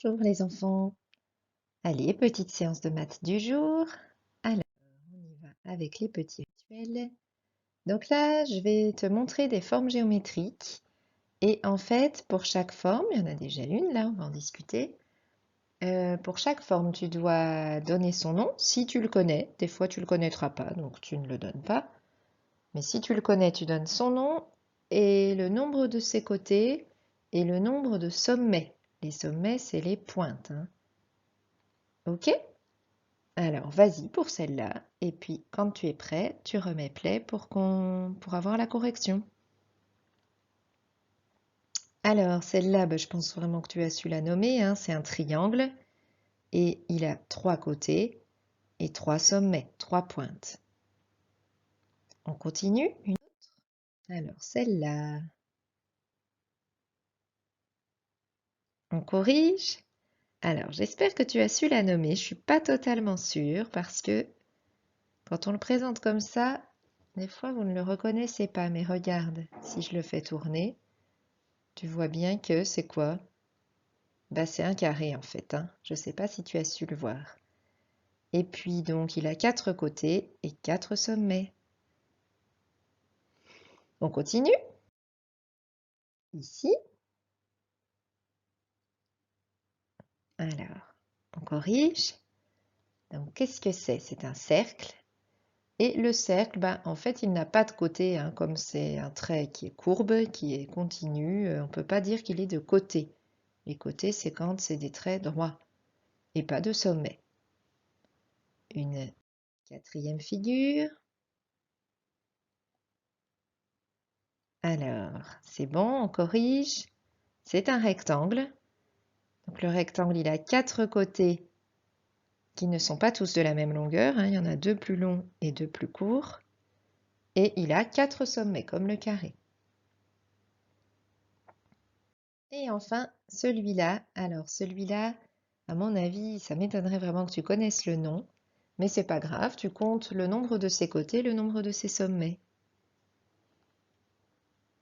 Bonjour les enfants. Allez, petite séance de maths du jour. Alors, on y va avec les petits rituels. Donc là, je vais te montrer des formes géométriques. Et en fait, pour chaque forme, il y en a déjà une, là, on va en discuter. Pour chaque forme, tu dois donner son nom, si tu le connais. Des fois, tu ne le connaîtras pas, donc tu ne le donnes pas. Mais si tu le connais, tu donnes son nom et le nombre de ses côtés et le nombre de sommets. Les sommets, c'est les pointes, hein. Ok? Alors, vas-y pour celle-là. Et puis, quand tu es prêt, tu remets play pour avoir la correction. Alors, celle-là, je pense vraiment que tu as su la nommer, hein. C'est un triangle et il a 3 côtés et 3 sommets, 3 pointes. On continue? Une autre? Alors, celle-là, on corrige? Alors, j'espère que tu as su la nommer. Je suis pas totalement sûre parce que quand on le présente comme ça, des fois vous ne le reconnaissez pas. Mais regarde, si je le fais tourner, tu vois bien que c'est quoi? Bah, c'est un carré en fait, hein. Je ne sais pas si tu as su le voir. Et puis donc il a 4 côtés et 4 sommets. On continue? Ici. Alors, on corrige. Donc qu'est-ce que c'est? C'est un cercle. Et le cercle, en fait, il n'a pas de côté, hein, comme c'est un trait qui est courbe, qui est continu, on ne peut pas dire qu'il est de côté. Les côtés, c'est quand c'est des traits droits et pas de sommet. Une quatrième figure. Alors, c'est bon, on corrige. C'est un rectangle. Donc le rectangle, il a 4 côtés qui ne sont pas tous de la même longueur, hein. Il y en a 2 plus longs et 2 plus courts. Et il a 4 sommets, comme le carré. Et enfin, celui-là. Alors celui-là, à mon avis, ça m'étonnerait vraiment que tu connaisses le nom. Mais c'est pas grave, tu comptes le nombre de ses côtés, le nombre de ses sommets.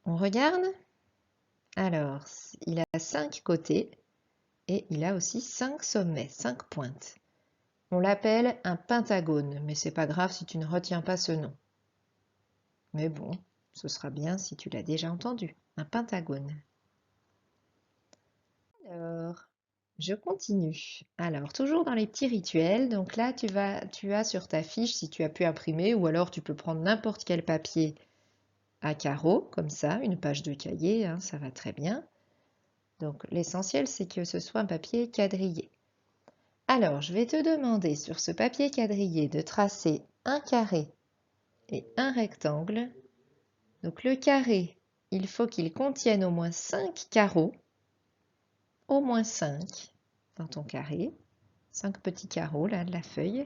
On regarde? Alors, il a 5 côtés et il a aussi 5 sommets, 5 pointes. On l'appelle un pentagone, mais c'est pas grave si tu ne retiens pas ce nom. Mais bon, ce sera bien si tu l'as déjà entendu, un pentagone. Alors, je continue. Alors, toujours dans les petits rituels, donc là, tu as sur ta fiche, si tu as pu imprimer, ou alors tu peux prendre n'importe quel papier à carreaux, comme ça, une page de cahier, hein, ça va très bien. Donc, l'essentiel, c'est que ce soit un papier quadrillé. Alors, je vais te demander sur ce papier quadrillé de tracer un carré et un rectangle. Donc, le carré, il faut qu'il contienne au moins 5 carreaux, au moins 5 dans ton carré. 5 petits carreaux là de la feuille.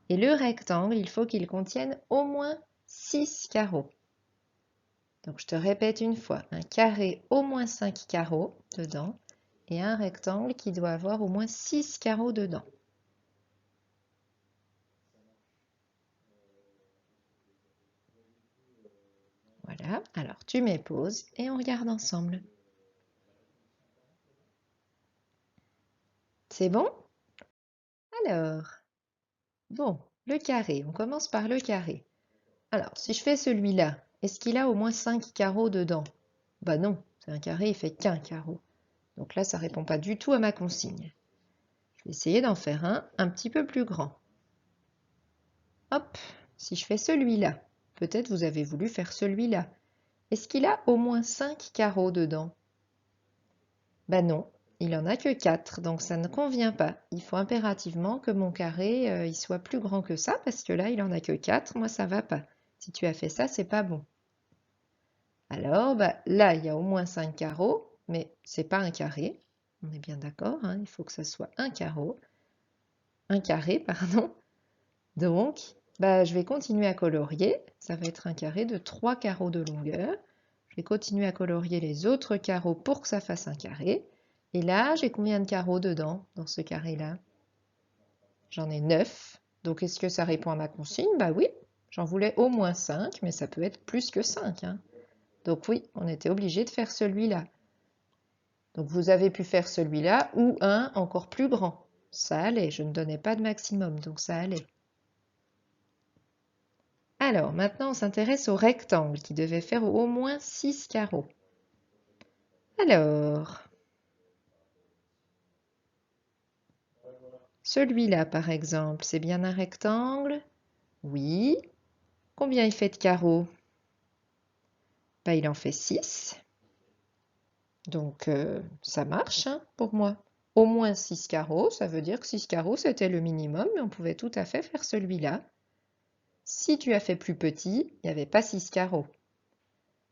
Et le rectangle, il faut qu'il contienne au moins 6 carreaux. Donc je te répète une fois, un carré au moins 5 carreaux dedans et un rectangle qui doit avoir au moins 6 carreaux dedans. Voilà, alors tu mets pause et on regarde ensemble. C'est bon? Alors, bon, le carré, on commence par le carré. Alors, si je fais celui-là, est-ce qu'il a au moins 5 carreaux dedans? Bah non, c'est un carré, il fait qu'un carreau. Donc là, ça ne répond pas du tout à ma consigne. Je vais essayer d'en faire un petit peu plus grand. Hop, si je fais celui-là, peut-être vous avez voulu faire celui-là. Est-ce qu'il a au moins 5 carreaux dedans? Ben non, il n'en a que 4, donc ça ne convient pas. Il faut impérativement que mon carré il soit plus grand que ça, parce que là, il n'en a que 4, moi ça va pas. Si tu as fait ça, c'est pas bon. Alors, là, il y a au moins 5 carreaux, mais c'est pas un carré. On est bien d'accord, hein, il faut que ça soit un carré, pardon. Donc, je vais continuer à colorier. Ça va être un carré de 3 carreaux de longueur. Je vais continuer à colorier les autres carreaux pour que ça fasse un carré. Et là, j'ai combien de carreaux dedans, dans ce carré-là? J'en ai 9. Donc, est-ce que ça répond à ma consigne? Bah oui, j'en voulais au moins 5, mais ça peut être plus que 5, hein. Donc oui, on était obligé de faire celui-là. Donc vous avez pu faire celui-là ou un encore plus grand. Ça allait, je ne donnais pas de maximum, donc ça allait. Alors, maintenant, on s'intéresse au rectangle qui devait faire au moins 6 carreaux. Alors, celui-là, par exemple, c'est bien un rectangle? Oui. Combien il fait de carreaux? Ben, il en fait 6. Donc, ça marche hein, pour moi. Au moins 6 carreaux, ça veut dire que 6 carreaux, c'était le minimum, mais on pouvait tout à fait faire celui-là. Si tu as fait plus petit, il n'y avait pas 6 carreaux.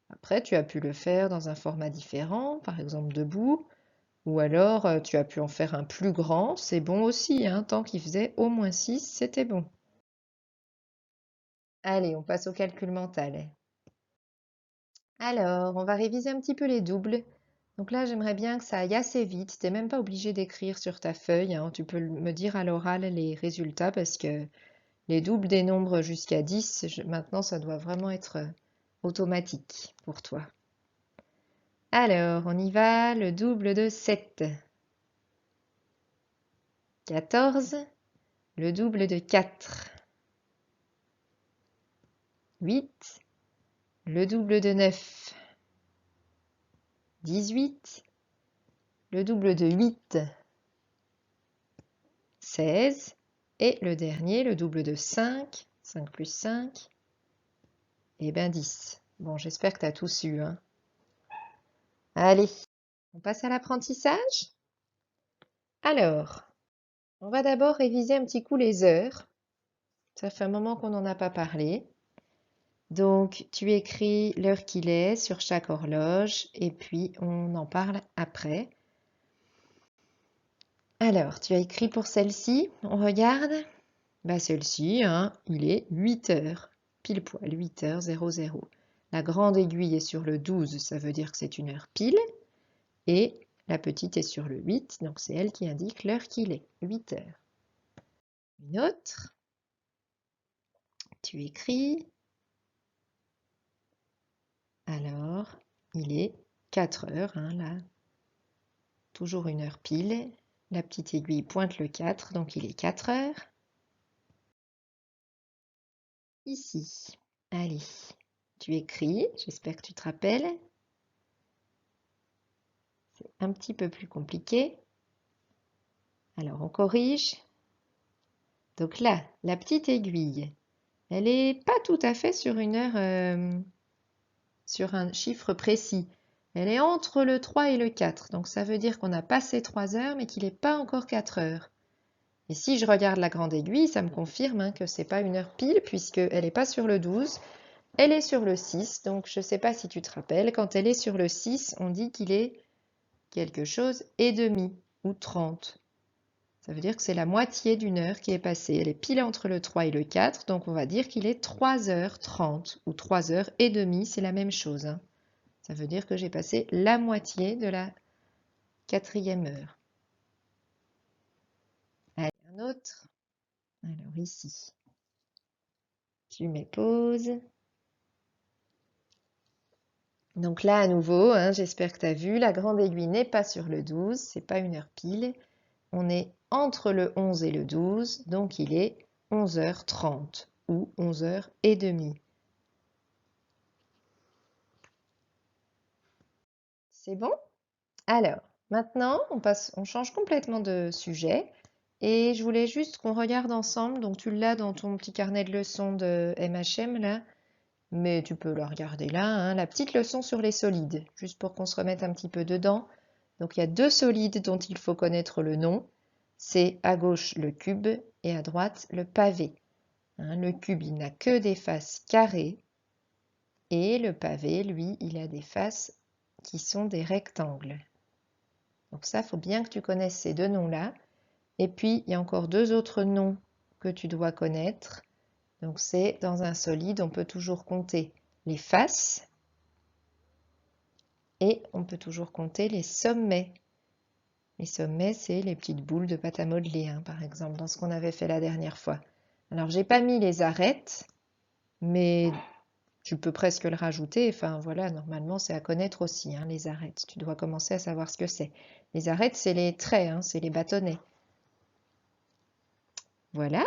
Après, tu as pu le faire dans un format différent, par exemple debout, ou alors tu as pu en faire un plus grand, c'est bon aussi, hein, tant qu'il faisait au moins 6, c'était bon. Allez, on passe au calcul mental. Alors, on va réviser un petit peu les doubles. Donc là, j'aimerais bien que ça aille assez vite. Tu n'es même pas obligé d'écrire sur ta feuille, hein. Tu peux me dire à l'oral les résultats parce que les doubles des nombres jusqu'à 10, maintenant, ça doit vraiment être automatique pour toi. Alors, on y va, le double de 7. 14, le double de 4. 8, le double de 9. 18, le double de 8. 16, et le dernier, le double de 5. 5 plus 5, et bien 10. Bon, j'espère que tu as tous eu, hein. Allez, on passe à l'apprentissage. Alors, on va d'abord réviser un petit coup les heures. Ça fait un moment qu'on n'en a pas parlé. Donc, tu écris l'heure qu'il est sur chaque horloge et puis on en parle après. Alors, tu as écrit pour celle-ci, on regarde. Bah, celle-ci, hein, il est 8 heures, pile poil, 8h00. La grande aiguille est sur le 12, ça veut dire que c'est une heure pile. Et la petite est sur le 8, donc c'est elle qui indique l'heure qu'il est, 8 heures. Une autre, tu écris. Alors, il est 4 heures, hein, là. Toujours une heure pile. La petite aiguille pointe le 4, donc il est 4 heures. Ici, allez, tu écris, j'espère que tu te rappelles. C'est un petit peu plus compliqué. Alors, on corrige. Donc là, la petite aiguille, elle n'est pas tout à fait sur une heure, sur un chiffre précis. Elle est entre le 3 et le 4. Donc ça veut dire qu'on a passé 3 heures, mais qu'il n'est pas encore 4 heures. Et si je regarde la grande aiguille, ça me confirme hein, que ce n'est pas une heure pile, puisqu'elle n'est pas sur le 12, elle est sur le 6. Donc je ne sais pas si tu te rappelles, quand elle est sur le 6, on dit qu'il est quelque chose et demi, ou 30. Ça veut dire que c'est la moitié d'une heure qui est passée. Elle est pile entre le 3 et le 4, donc on va dire qu'il est 3h30 ou 3h30, c'est la même chose. Hein. Ça veut dire que j'ai passé la moitié de la 4e heure. Allez, un autre. Alors ici, tu mets pause. Donc là, à nouveau, hein, j'espère que tu as vu, la grande aiguille n'est pas sur le 12, c'est pas une heure pile. On est entre le 11 et le 12, donc il est 11h30 ou 11h30. C'est bon? Alors, maintenant, on change complètement de sujet. Et je voulais juste qu'on regarde ensemble. Donc, tu l'as dans ton petit carnet de leçons de MHM, là. Mais tu peux la regarder là, hein, la petite leçon sur les solides, juste pour qu'on se remette un petit peu dedans. Donc, il y a 2 solides dont il faut connaître le nom. C'est à gauche le cube et à droite le pavé. Hein, le cube, il n'a que des faces carrées. Et le pavé, lui, il a des faces qui sont des rectangles. Donc ça, il faut bien que tu connaisses ces 2 noms-là. Et puis, il y a encore 2 autres noms que tu dois connaître. Donc c'est dans un solide, on peut toujours compter les faces et on peut toujours compter les sommets. Les sommets, c'est les petites boules de pâte à modeler, hein, par exemple, dans ce qu'on avait fait la dernière fois. Alors, j'ai pas mis les arêtes, mais tu peux presque le rajouter. Enfin voilà, normalement c'est à connaître aussi, hein, les arêtes. Tu dois commencer à savoir ce que c'est. Les arêtes, c'est les traits, hein, c'est les bâtonnets. Voilà.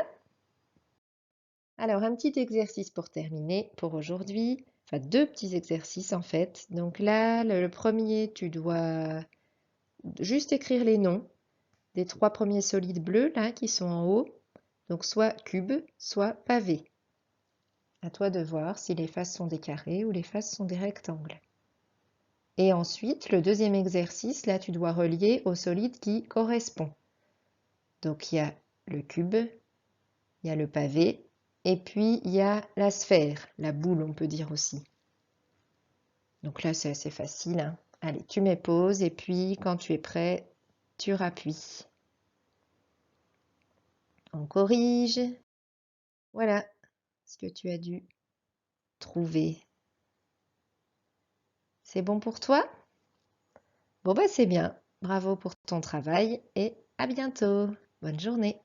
Alors un petit exercice pour terminer pour aujourd'hui. Enfin deux petits exercices en fait. Donc là, le premier, tu dois juste écrire les noms des 3 premiers solides bleus là qui sont en haut. Donc soit cube, soit pavé. À toi de voir si les faces sont des carrés ou les faces sont des rectangles. Et ensuite, le deuxième exercice, là, tu dois relier au solide qui correspond. Donc, il y a le cube, il y a le pavé, et puis il y a la sphère, la boule, on peut dire aussi. Donc là, c'est assez facile, hein. Allez, tu mets pause, et puis quand tu es prêt, tu rappuies. On corrige. Voilà ce que tu as dû trouver. C'est bon pour toi? Bon bah c'est bien. Bravo pour ton travail et à bientôt. Bonne journée.